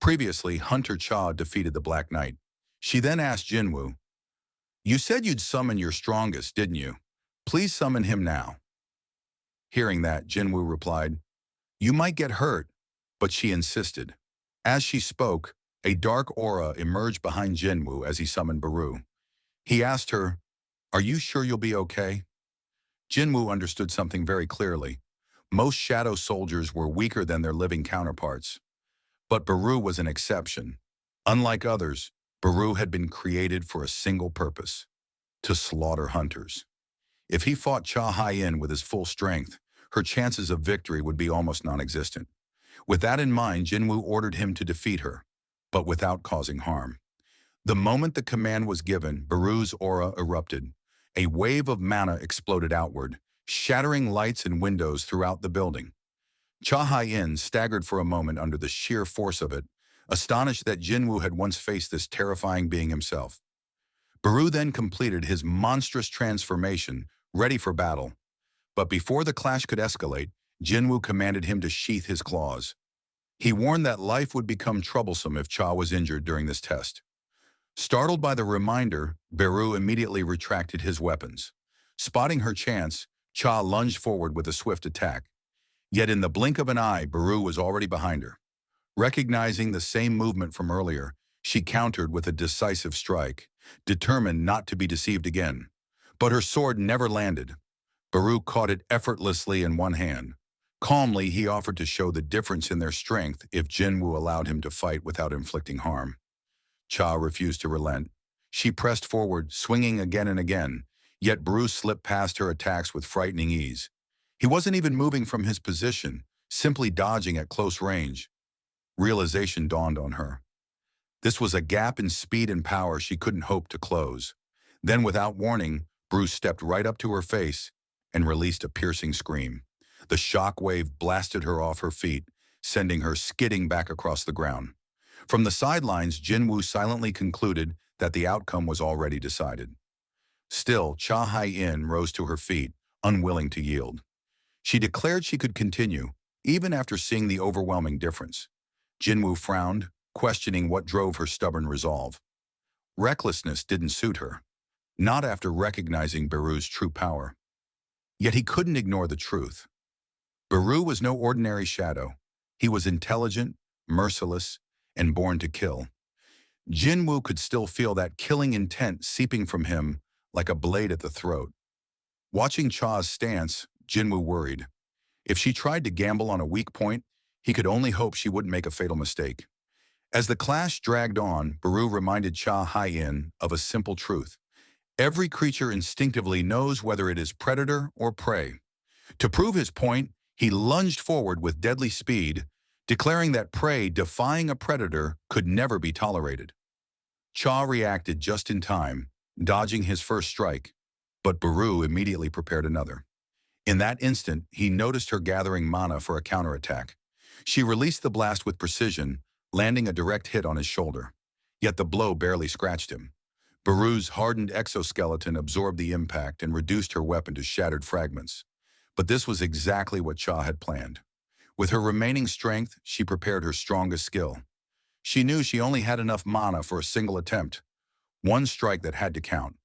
Previously, Hunter Cha defeated the Black Knight. She then asked Jinwoo, "You said you'd summon your strongest, didn't you? Please summon him now." Hearing that, Jinwoo replied, "You might get hurt," but she insisted. As she spoke, a dark aura emerged behind Jinwoo as he summoned Baru. He asked her, "Are you sure you'll be okay?" Jinwoo understood something very clearly. Most shadow soldiers were weaker than their living counterparts. But Baru was an exception. Unlike others, Baru had been created for a single purpose: to slaughter hunters. If he fought Cha Hae-In with his full strength, her chances of victory would be almost non-existent. With that in mind, Jinwoo ordered him to defeat her, but without causing harm. The moment the command was given, Baru's aura erupted. A wave of mana exploded outward, shattering lights and windows throughout the building. Cha Hae-In staggered for a moment under the sheer force of it, astonished that Jinwoo had once faced this terrifying being himself. Baru then completed his monstrous transformation, ready for battle. But before the clash could escalate, Jinwoo commanded him to sheath his claws. He warned that life would become troublesome if Cha was injured during this test. Startled by the reminder, Baru immediately retracted his weapons. Spotting her chance, Cha lunged forward with a swift attack. Yet in the blink of an eye, Baru was already behind her. Recognizing the same movement from earlier, she countered with a decisive strike, determined not to be deceived again. But her sword never landed. Baru caught it effortlessly in one hand. Calmly, he offered to show the difference in their strength if Jinwoo allowed him to fight without inflicting harm. Cha refused to relent. She pressed forward, swinging again and again, yet Baru slipped past her attacks with frightening ease. He wasn't even moving from his position, simply dodging at close range. Realization dawned on her. This was a gap in speed and power she couldn't hope to close. Then, without warning, Baru stepped right up to her face and released a piercing scream. The shock wave blasted her off her feet, sending her skidding back across the ground. From the sidelines, Jinwoo silently concluded that the outcome was already decided. Still, Cha Hae-In rose to her feet, unwilling to yield. She declared she could continue, even after seeing the overwhelming difference. Jinwoo frowned, questioning what drove her stubborn resolve. Recklessness didn't suit her, not after recognizing Baru's true power. Yet he couldn't ignore the truth. Baru was no ordinary shadow. He was intelligent, merciless, and born to kill. Jinwoo could still feel that killing intent seeping from him like a blade at the throat. Watching Cha's stance, Jinwoo worried. If she tried to gamble on a weak point, he could only hope she wouldn't make a fatal mistake. As the clash dragged on, Baru reminded Cha Hae-In of a simple truth. Every creature instinctively knows whether it is predator or prey. To prove his point, he lunged forward with deadly speed, declaring that prey defying a predator could never be tolerated. Cha reacted just in time, dodging his first strike, but Baru immediately prepared another. In that instant, he noticed her gathering mana for a counterattack. She released the blast with precision, landing a direct hit on his shoulder. Yet the blow barely scratched him. Baru's hardened exoskeleton absorbed the impact and reduced her weapon to shattered fragments. But this was exactly what Cha had planned. With her remaining strength, she prepared her strongest skill. She knew she only had enough mana for a single attempt, one strike that had to count.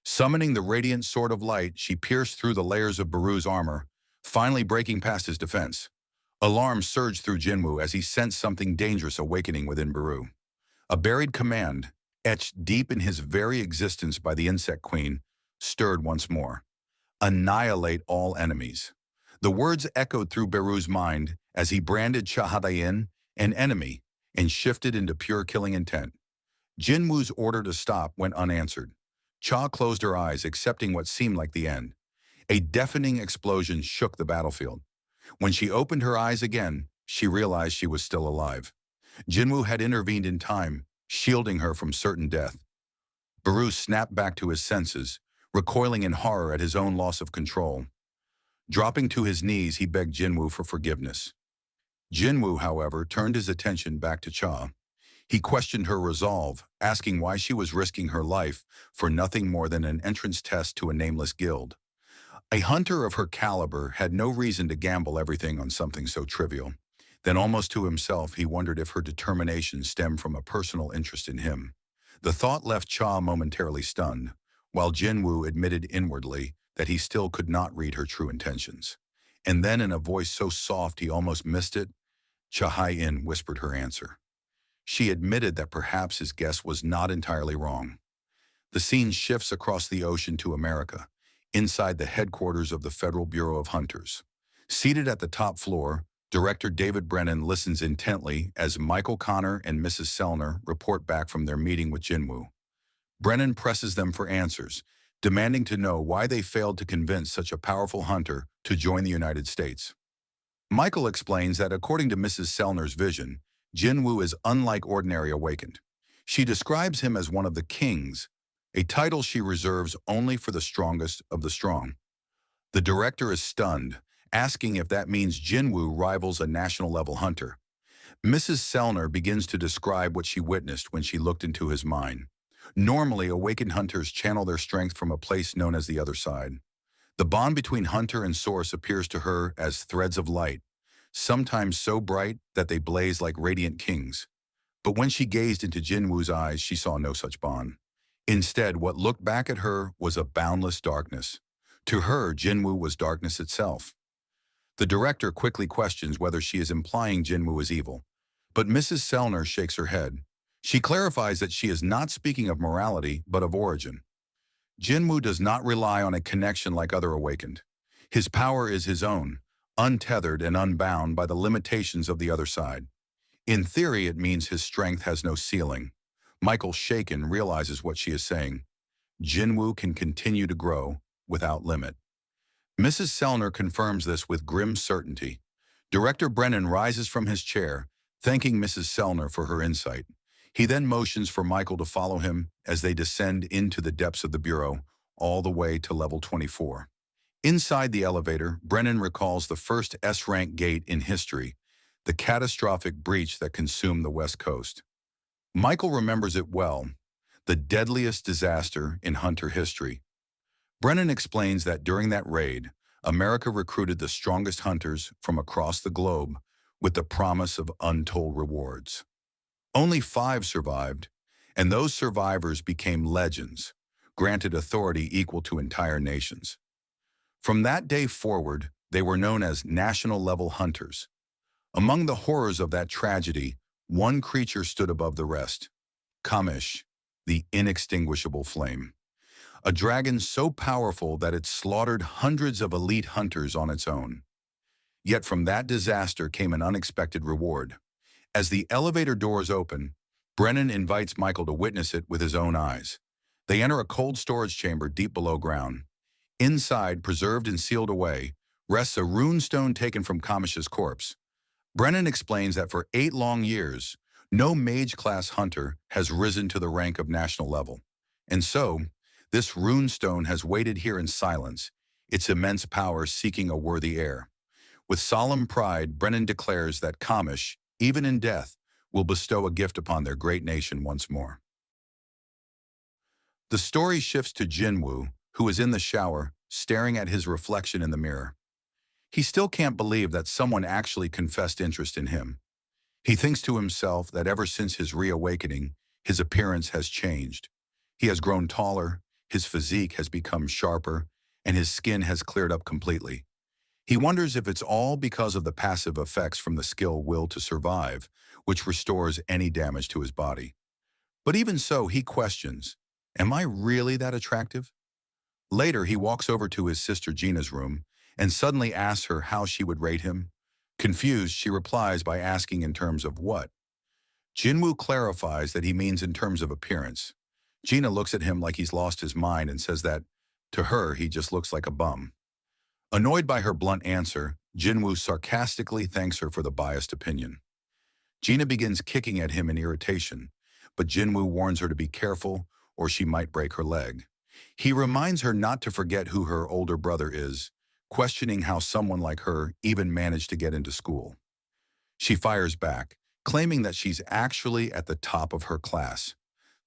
Summoning the radiant sword of light, she pierced through the layers of Baru's armor, finally breaking past his defense. Alarm surged through Jinwoo as he sensed something dangerous awakening within Baru. A buried command, etched deep in his very existence by the Insect Queen, stirred once more. Annihilate all enemies. The words echoed through Baru's mind as he branded Cha Hae-In an enemy and shifted into pure killing intent. Jinwoo's order to stop went unanswered. Cha closed her eyes, accepting what seemed like the end. A deafening explosion shook the battlefield. When she opened her eyes again, she realized she was still alive. Jinwoo had intervened in time, shielding her from certain death. Baru snapped back to his senses, recoiling in horror at his own loss of control. Dropping to his knees, he begged Jinwoo for forgiveness. Jinwoo, however, turned his attention back to Cha. He questioned her resolve, asking why she was risking her life for nothing more than an entrance test to a nameless guild. A hunter of her caliber had no reason to gamble everything on something so trivial. Then almost to himself, he wondered if her determination stemmed from a personal interest in him. The thought left Cha momentarily stunned, while Jinwoo admitted inwardly that he still could not read her true intentions. And then in a voice so soft he almost missed it, Cha Hae-In whispered her answer. She admitted that perhaps his guess was not entirely wrong. The scene shifts across the ocean to America, inside the headquarters of the Federal Bureau of Hunters. Seated at the top floor, Director David Brennan listens intently as Michael Connor and Mrs. Sellner report back from their meeting with Jinwoo. Brennan presses them for answers, demanding to know why they failed to convince such a powerful hunter to join the United States. Michael explains that according to Mrs. Sellner's vision, Jinwoo is unlike ordinary awakened. She describes him as one of the kings, a title she reserves only for the strongest of the strong. The director is stunned, asking if that means Jinwoo rivals a national-level hunter. Mrs. Sellner begins to describe what she witnessed when she looked into his mind. Normally, awakened hunters channel their strength from a place known as the other side. The bond between hunter and source appears to her as threads of light, sometimes so bright that they blaze like radiant kings. But when she gazed into Jinwoo's eyes, she saw no such bond. Instead, what looked back at her was a boundless darkness. To her, Jinwoo was darkness itself. The director quickly questions whether she is implying Jinwoo is evil, but Mrs. Sellner shakes her head. She clarifies that she is not speaking of morality, but of origin. Jinwoo does not rely on a connection like other awakened. His power is his own, untethered and unbound by the limitations of the other side. In theory, it means his strength has no ceiling. Michael, shaken, realizes what she is saying. Jinwoo can continue to grow without limit. Mrs. Sellner confirms this with grim certainty. Director Brennan rises from his chair, thanking Mrs. Sellner for her insight. He then motions for Michael to follow him as they descend into the depths of the Bureau, all the way to level 24. Inside the elevator, Brennan recalls the first S-rank gate in history, the catastrophic breach that consumed the West Coast. Michael remembers it well, the deadliest disaster in hunter history. Brennan explains that during that raid, America recruited the strongest hunters from across the globe with the promise of untold rewards. Only 5 survived, and those survivors became legends, granted authority equal to entire nations. From that day forward, they were known as national-level hunters. Among the horrors of that tragedy, one creature stood above the rest: Kamish, the inextinguishable flame. A dragon so powerful that it slaughtered hundreds of elite hunters on its own. Yet from that disaster came an unexpected reward. As the elevator doors open, Brennan invites Michael to witness it with his own eyes. They enter a cold storage chamber deep below ground. Inside, preserved and sealed away, rests a runestone taken from Kamish's corpse. Brennan explains that for 8 long years, no mage-class hunter has risen to the rank of national level. And so, this runestone has waited here in silence, its immense power seeking a worthy heir. With solemn pride, Brennan declares that Kamish, even in death, will bestow a gift upon their great nation once more. The story shifts to Jinwoo, who is in the shower, staring at his reflection in the mirror. He still can't believe that someone actually confessed interest in him. He thinks to himself that ever since his reawakening, his appearance has changed. He has grown taller, his physique has become sharper, and his skin has cleared up completely. He wonders if it's all because of the passive effects from the skill Will to Survive, which restores any damage to his body. But even so, he questions, am I really that attractive? Later, he walks over to his sister Gina's room and suddenly asks her how she would rate him. Confused, she replies by asking in terms of what? Jinwoo clarifies that he means in terms of appearance. Gina looks at him like he's lost his mind and says that, to her, he just looks like a bum. Annoyed by her blunt answer, Jinwoo sarcastically thanks her for the biased opinion. Gina begins kicking at him in irritation, but Jinwoo warns her to be careful or she might break her leg. He reminds her not to forget who her older brother is, questioning how someone like her even managed to get into school. She fires back, claiming that she's actually at the top of her class.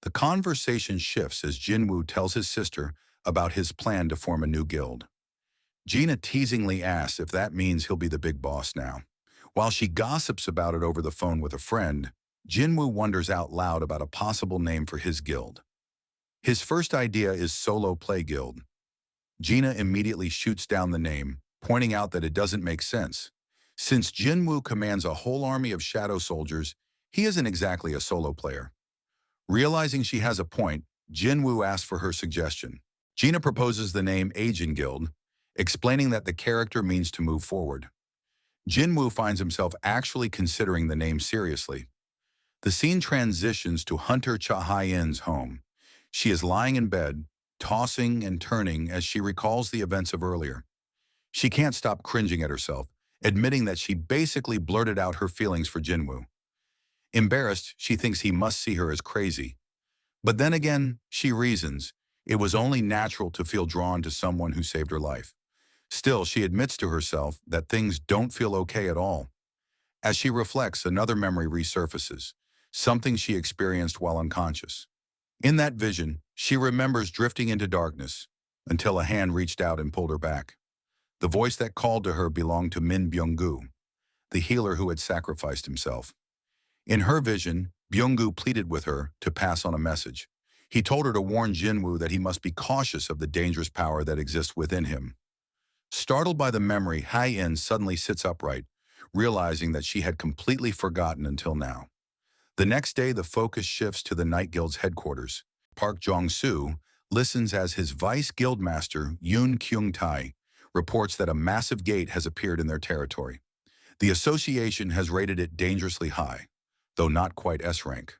The conversation shifts as Jinwoo tells his sister about his plan to form a new guild. Gina teasingly asks if that means he'll be the big boss now. While she gossips about it over the phone with a friend, Jinwoo wonders out loud about a possible name for his guild. His first idea is Solo Play Guild. Gina immediately shoots down the name, pointing out that it doesn't make sense. Since Jinwoo commands a whole army of shadow soldiers, he isn't exactly a solo player. Realizing she has a point, Jinwoo asks for her suggestion. Gina proposes the name Agent Guild, explaining that the character means to move forward. Jinwoo finds himself actually considering the name seriously. The scene transitions to Hunter Cha Hae-In's home. She is lying in bed, tossing and turning as she recalls the events of earlier. She can't stop cringing at herself, admitting that she basically blurted out her feelings for Jinwoo. Embarrassed, she thinks he must see her as crazy. But then again, she reasons, it was only natural to feel drawn to someone who saved her life. Still, she admits to herself that things don't feel okay at all. As she reflects, another memory resurfaces, something she experienced while unconscious. In that vision, she remembers drifting into darkness until a hand reached out and pulled her back. The voice that called to her belonged to Min Byung-gu, the healer who had sacrificed himself. In her vision, Byung-gu pleaded with her to pass on a message. He told her to warn Jinwoo that he must be cautious of the dangerous power that exists within him. Startled by the memory, Hae-In suddenly sits upright, realizing that she had completely forgotten until now. The next day, the focus shifts to the Night Guild's headquarters. Park Jong-soo listens as his vice guildmaster, Yoon Kyung-tae, reports that a massive gate has appeared in their territory. The association has rated it dangerously high, though not quite S rank.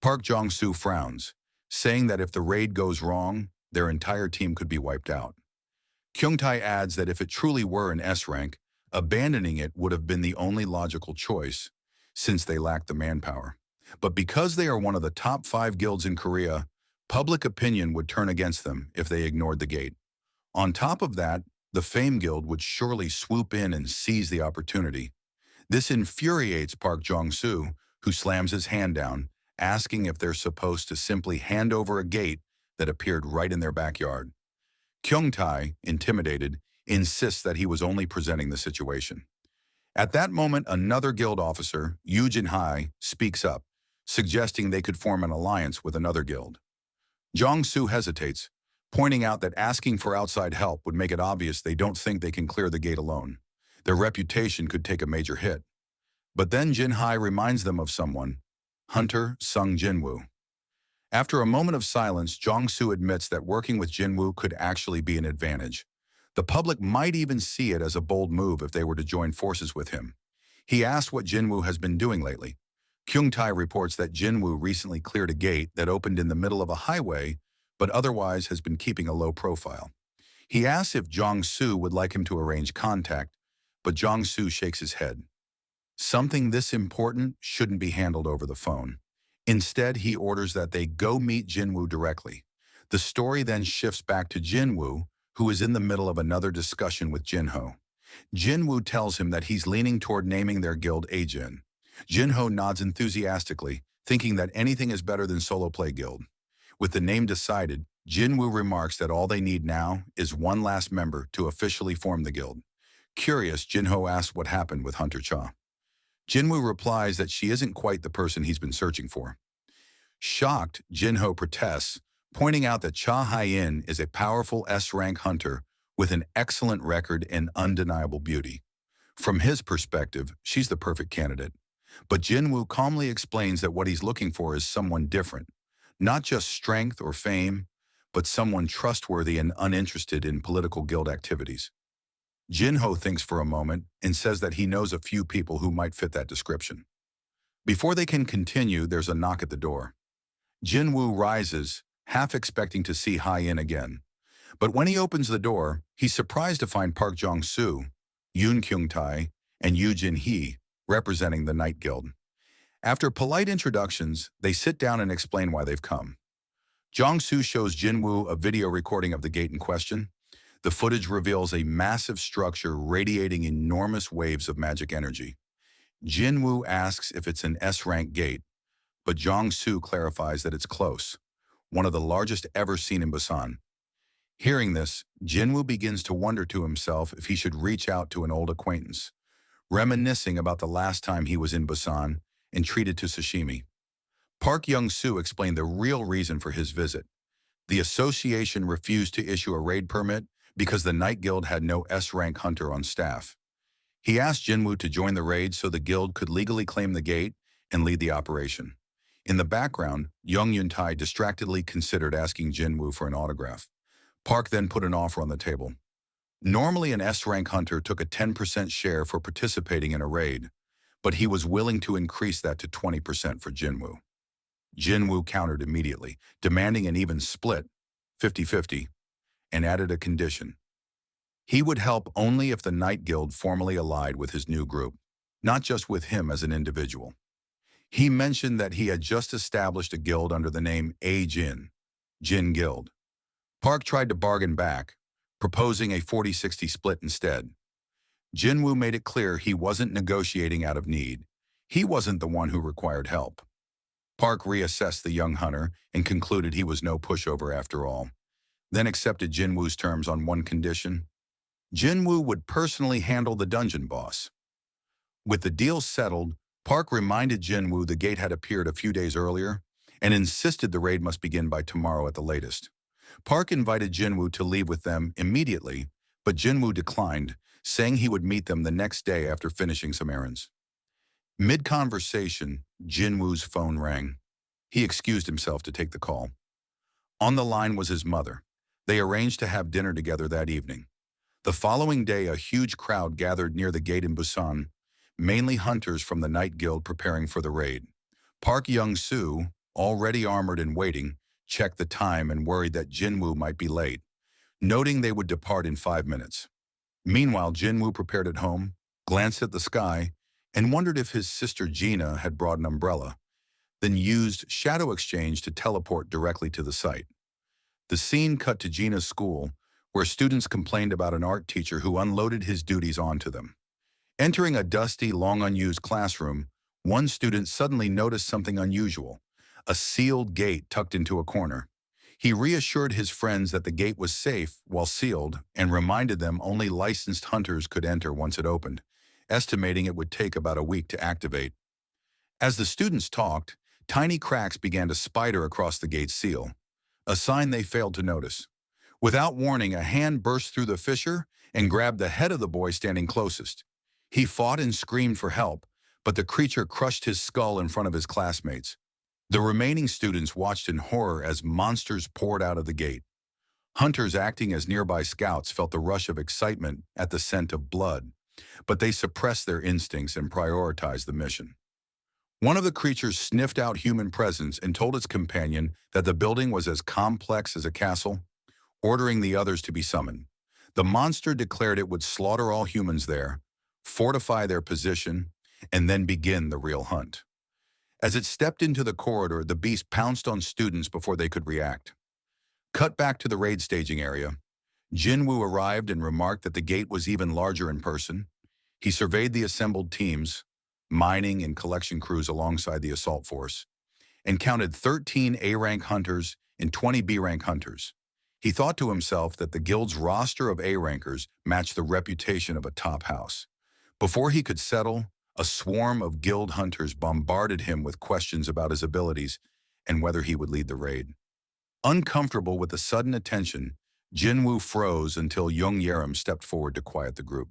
Park Jong-soo frowns, saying that if the raid goes wrong, their entire team could be wiped out. Kyung-tae adds that if it truly were an S rank, abandoning it would have been the only logical choice, since they lack the manpower. But because they are one of the top 5 guilds in Korea, public opinion would turn against them if they ignored the gate. On top of that, the Fame Guild would surely swoop in and seize the opportunity. This infuriates Park Jong-soo, who slams his hand down, asking if they're supposed to simply hand over a gate that appeared right in their backyard. Kyung-tae, intimidated, insists that he was only presenting the situation. At that moment, another guild officer, Yoo Jin-hae, speaks up, suggesting they could form an alliance with another guild. Jong-soo hesitates, pointing out that asking for outside help would make it obvious they don't think they can clear the gate alone. Their reputation could take a major hit. But then Jin-hae reminds them of someone, Hunter Sung Jinwoo. After a moment of silence, Jong-soo admits that working with Jinwoo could actually be an advantage. The public might even see it as a bold move if they were to join forces with him. He asks what Jinwoo has been doing lately. Kyung-tae reports that Jinwoo recently cleared a gate that opened in the middle of a highway, but otherwise has been keeping a low profile. He asks if Jong-soo would like him to arrange contact, but Jong-soo shakes his head. Something this important shouldn't be handled over the phone. Instead, he orders that they go meet Jinwoo directly. The story then shifts back to Jinwoo, who is in the middle of another discussion with Jinho. Jinwoo tells him that he's leaning toward naming their guild Ajin. Jinho nods enthusiastically, thinking that anything is better than Solo Play Guild. With the name decided, Jinwoo remarks that all they need now is one last member to officially form the guild. Curious, Jinho asks what happened with Hunter Cha. Jinwoo replies that she isn't quite the person he's been searching for. Shocked, Jinho protests, pointing out that Cha Hae-In is a powerful S-rank hunter with an excellent record and undeniable beauty. From his perspective, she's the perfect candidate. But Jinwoo calmly explains that what he's looking for is someone different, not just strength or fame, but someone trustworthy and uninterested in political guild activities. Jinho thinks for a moment and says that he knows a few people who might fit that description. Before they can continue, there's a knock at the door. Jinwoo rises, half expecting to see Hae-In again. But when he opens the door, he's surprised to find Park Jong-soo, Yoon Kyung-tae, and Yoo Jin-hee representing the Night Guild. After polite introductions, they sit down and explain why they've come. Jong-soo shows Jinwoo a video recording of the gate in question. The footage reveals a massive structure radiating enormous waves of magic energy. Jinwoo asks if it's an S-rank gate, but Jong-soo clarifies that it's close, one of the largest ever seen in Busan. Hearing this, Jinwoo begins to wonder to himself if he should reach out to an old acquaintance. reminiscing about the last time he was in Busan and treated to sashimi. Park Young-soo explained the real reason for his visit. The association refused to issue a raid permit because the Night Guild had no S-rank hunter on staff. He asked Jinwoo to join the raid so the guild could legally claim the gate and lead the operation. In the background, Young Yun-tai distractedly considered asking Jinwoo for an autograph. Park then put an offer on the table. Normally, an S-rank hunter took a 10% share for participating in a raid, but he was willing to increase that to 20% for Jinwoo. Jinwoo countered immediately, demanding an even split, 50-50, and added a condition. He would help only if the Night Guild formally allied with his new group, not just with him as an individual. He mentioned that he had just established a guild under the name A-Jin, Jin Guild. Park tried to bargain back, proposing a 40-60 split instead. Jinwoo made it clear he wasn't negotiating out of need. He wasn't the one who required help. Park reassessed the young hunter and concluded he was no pushover after all, then accepted Jinwoo's terms on one condition. Jinwoo would personally handle the dungeon boss. With the deal settled, Park reminded Jinwoo the gate had appeared a few days earlier and insisted the raid must begin by tomorrow at the latest. Park invited Jinwoo to leave with them immediately, but Jinwoo declined, saying he would meet them the next day after finishing some errands. Mid-conversation, Jinwoo's phone rang. He excused himself to take the call. On the line was his mother. They arranged to have dinner together that evening. The following day, a huge crowd gathered near the gate in Busan, mainly hunters from the Night Guild preparing for the raid. Park Young-soo, already armored and waiting, checked the time and worried that Jinwoo might be late, noting they would depart in 5 minutes. Meanwhile, Jinwoo prepared at home, glanced at the sky, and wondered if his sister Gina had brought an umbrella, then used Shadow Exchange to teleport directly to the site. The scene cut to Gina's school, where students complained about an art teacher who unloaded his duties onto them. Entering a dusty, long-unused classroom, one student suddenly noticed something unusual, a sealed gate tucked into a corner. He reassured his friends that the gate was safe while sealed and reminded them only licensed hunters could enter once it opened, estimating it would take about a week to activate. As the students talked, tiny cracks began to spider across the gate's seal, a sign they failed to notice. Without warning, a hand burst through the fissure and grabbed the head of the boy standing closest. He fought and screamed for help, but the creature crushed his skull in front of his classmates. The remaining students watched in horror as monsters poured out of the gate. Hunters acting as nearby scouts felt the rush of excitement at the scent of blood, but they suppressed their instincts and prioritized the mission. One of the creatures sniffed out human presence and told its companion that the building was as complex as a castle, ordering the others to be summoned. The monster declared it would slaughter all humans there, fortify their position, and then begin the real hunt. As it stepped into the corridor, the beast pounced on students before they could react. Cut back to the raid staging area. Jinwoo arrived and remarked that the gate was even larger in person. He surveyed the assembled teams, mining and collection crews alongside the assault force, and counted 13 A-rank hunters and 20 B-rank hunters. He thought to himself that the guild's roster of A-rankers matched the reputation of a top house. Before he could settle, a swarm of guild hunters bombarded him with questions about his abilities and whether he would lead the raid. Uncomfortable with the sudden attention, Jinwoo froze until young Yerim stepped forward to quiet the group.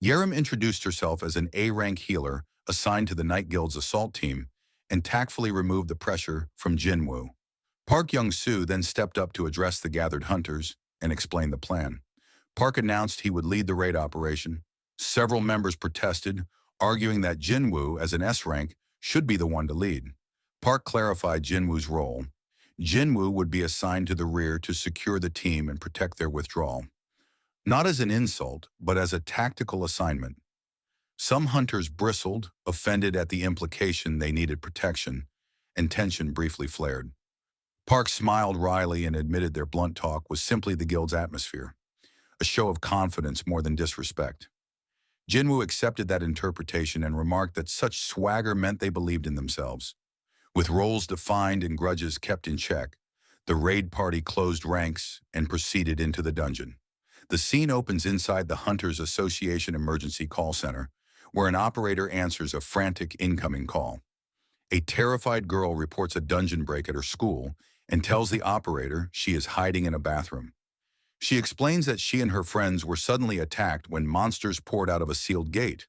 Yerim introduced herself as an A-rank healer assigned to the Night Guild's assault team and tactfully removed the pressure from Jinwoo. Park Young-soo then stepped up to address the gathered hunters and explain the plan. Park announced he would lead the raid operation. Several members protested, arguing that Jinwoo, as an S-rank, should be the one to lead. Park clarified Jinwoo's role. Jinwoo would be assigned to the rear to secure the team and protect their withdrawal. Not as an insult, but as a tactical assignment. Some hunters bristled, offended at the implication they needed protection, and tension briefly flared. Park smiled wryly and admitted their blunt talk was simply the guild's atmosphere, a show of confidence more than disrespect. Jinwoo accepted that interpretation and remarked that such swagger meant they believed in themselves. With roles defined and grudges kept in check, the raid party closed ranks and proceeded into the dungeon. The scene opens inside the Hunters Association Emergency Call Center, where an operator answers a frantic incoming call. A terrified girl reports a dungeon break at her school and tells the operator she is hiding in a bathroom. She explains that she and her friends were suddenly attacked when monsters poured out of a sealed gate.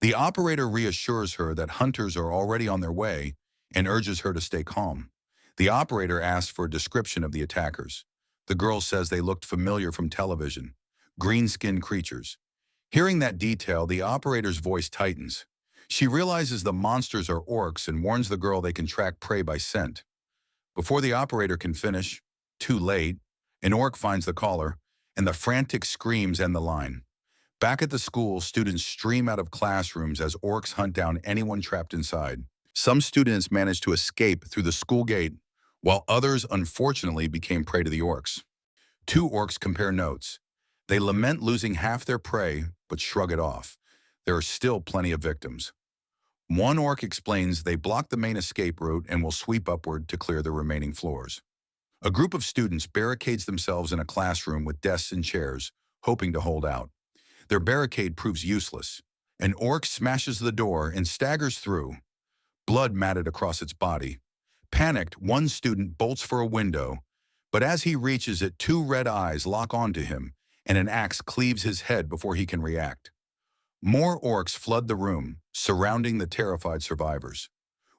The operator reassures her that hunters are already on their way and urges her to stay calm. The operator asks for a description of the attackers. The girl says they looked familiar from television, green-skinned creatures. Hearing that detail, the operator's voice tightens. She realizes the monsters are orcs and warns the girl they can track prey by scent. Before the operator can finish, too late, an orc finds the caller, and the frantic screams end the line. Back at the school, students stream out of classrooms as orcs hunt down anyone trapped inside. Some students manage to escape through the school gate, while others unfortunately became prey to the orcs. Two orcs compare notes. They lament losing half their prey, but shrug it off. There are still plenty of victims. One orc explains they blocked the main escape route and will sweep upward to clear the remaining floors. A group of students barricades themselves in a classroom with desks and chairs, hoping to hold out. Their barricade proves useless. An orc smashes the door and staggers through, blood matted across its body. Panicked, one student bolts for a window, but as he reaches it, two red eyes lock onto him, and an axe cleaves his head before he can react. More orcs flood the room, surrounding the terrified survivors.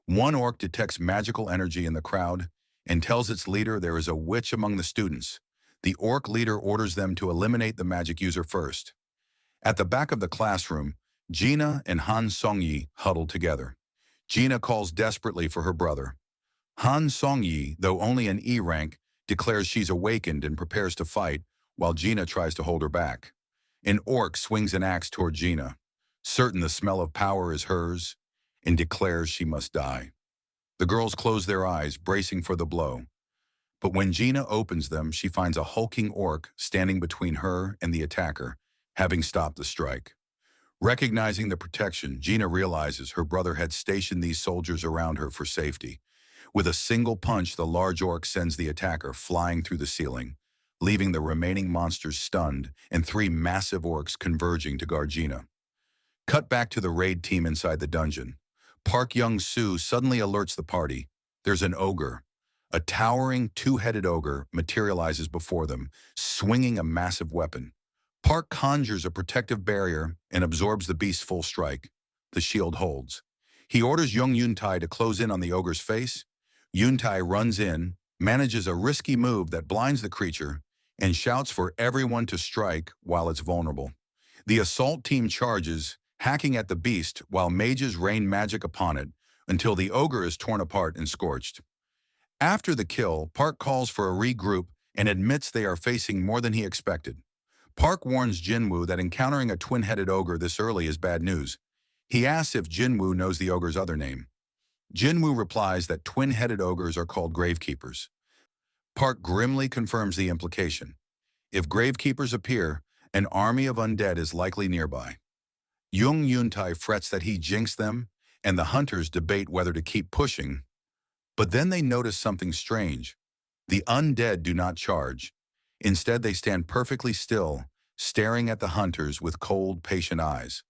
One orc detects magical energy in the crowd and tells its leader there is a witch among the students. The orc leader orders them to eliminate the magic user first. At the back of the classroom, Gina and Han Song-yi huddle together. Gina calls desperately for her brother. Han Song-yi, though only an E rank, declares she's awakened and prepares to fight, while Gina tries to hold her back. An orc swings an axe toward Gina, certain the smell of power is hers, and declares she must die. The girls close their eyes, bracing for the blow. But when Gina opens them, she finds a hulking orc standing between her and the attacker, having stopped the strike. Recognizing the protection, Gina realizes her brother had stationed these soldiers around her for safety. With a single punch, the large orc sends the attacker flying through the ceiling, leaving the remaining monsters stunned and three massive orcs converging to guard Gina. Cut back to the raid team inside the dungeon. Park Young-soo suddenly alerts the party. There's an ogre. A towering, two-headed ogre materializes before them, swinging a massive weapon. Park conjures a protective barrier and absorbs the beast's full strike. The shield holds. He orders young Yuntai to close in on the ogre's face. Yuntai runs in, manages a risky move that blinds the creature, and shouts for everyone to strike while it's vulnerable. The assault team charges, hacking at the beast while mages rain magic upon it until the ogre is torn apart and scorched. After the kill, Park calls for a regroup and admits they are facing more than he expected. Park warns Jinwoo that encountering a twin-headed ogre this early is bad news. He asks if Jinwoo knows the ogre's other name. Jinwoo replies that twin-headed ogres are called gravekeepers. Park grimly confirms the implication. If gravekeepers appear, an army of undead is likely nearby. Young Yuntai frets that he jinxed them, and the hunters debate whether to keep pushing. But then they notice something strange. The undead do not charge. Instead, they stand perfectly still, staring at the hunters with cold, patient eyes.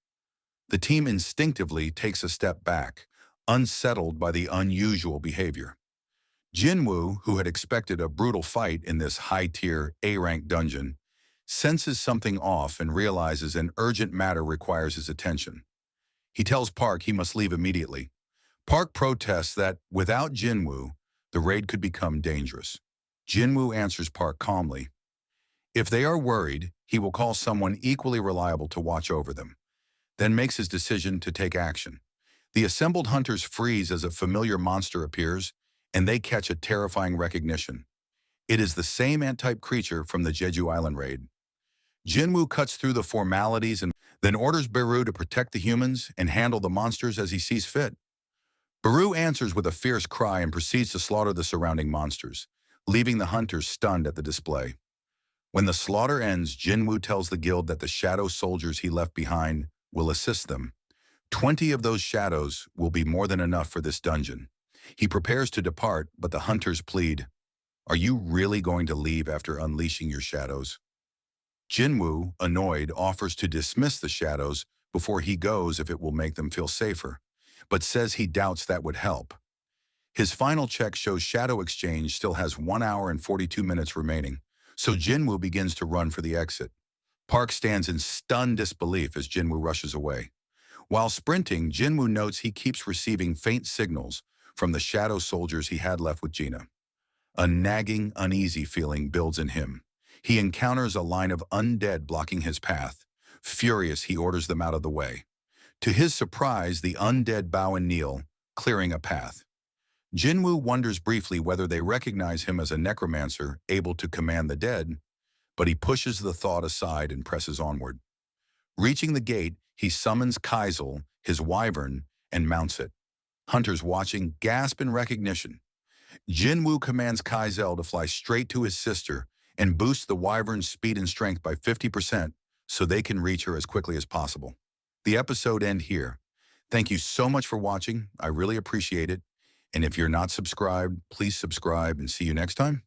The team instinctively takes a step back, unsettled by the unusual behavior. Jinwoo, who had expected a brutal fight in this high-tier, A-rank dungeon, senses something off and realizes an urgent matter requires his attention. He tells Park he must leave immediately. Park protests that, without Jinwoo, the raid could become dangerous. Jinwoo answers Park calmly. If they are worried, he will call someone equally reliable to watch over them, then makes his decision to take action. The assembled hunters freeze as a familiar monster appears, and they catch a terrifying recognition. It is the same ant-type creature from the Jeju Island raid. Jinwoo cuts through the formalities and then orders Beru to protect the humans and handle the monsters as he sees fit. Beru answers with a fierce cry and proceeds to slaughter the surrounding monsters, leaving the hunters stunned at the display. When the slaughter ends, Jinwoo tells the guild that the shadow soldiers he left behind will assist them. 20 of those shadows will be more than enough for this dungeon. He prepares to depart, but the hunters plead, "Are you really going to leave after unleashing your shadows?" Jinwoo, annoyed, offers to dismiss the shadows, before he goes if it will make them feel safer, but says he doubts that would help. His final check shows Shadow Exchange still has 1 hour and 42 minutes remaining, so Jinwoo begins to run for the exit. Park stands in stunned disbelief as Jinwoo rushes away. While sprinting, Jinwoo notes he keeps receiving faint signals from the shadow soldiers he had left with Gina. A nagging, uneasy feeling builds in him. He encounters a line of undead blocking his path. Furious, he orders them out of the way. To his surprise, the undead bow and kneel, clearing a path. Jinwoo wonders briefly whether they recognize him as a necromancer able to command the dead, but he pushes the thought aside and presses onward. Reaching the gate, he summons Kaizel, his wyvern, and mounts it. Hunters watching gasp in recognition. Jinwoo commands Kaizel to fly straight to his sister and boost the wyvern's speed and strength by 50% so they can reach her as quickly as possible. The episode ends here. Thank you so much for watching. I really appreciate it. And if you're not subscribed, please subscribe and see you next time.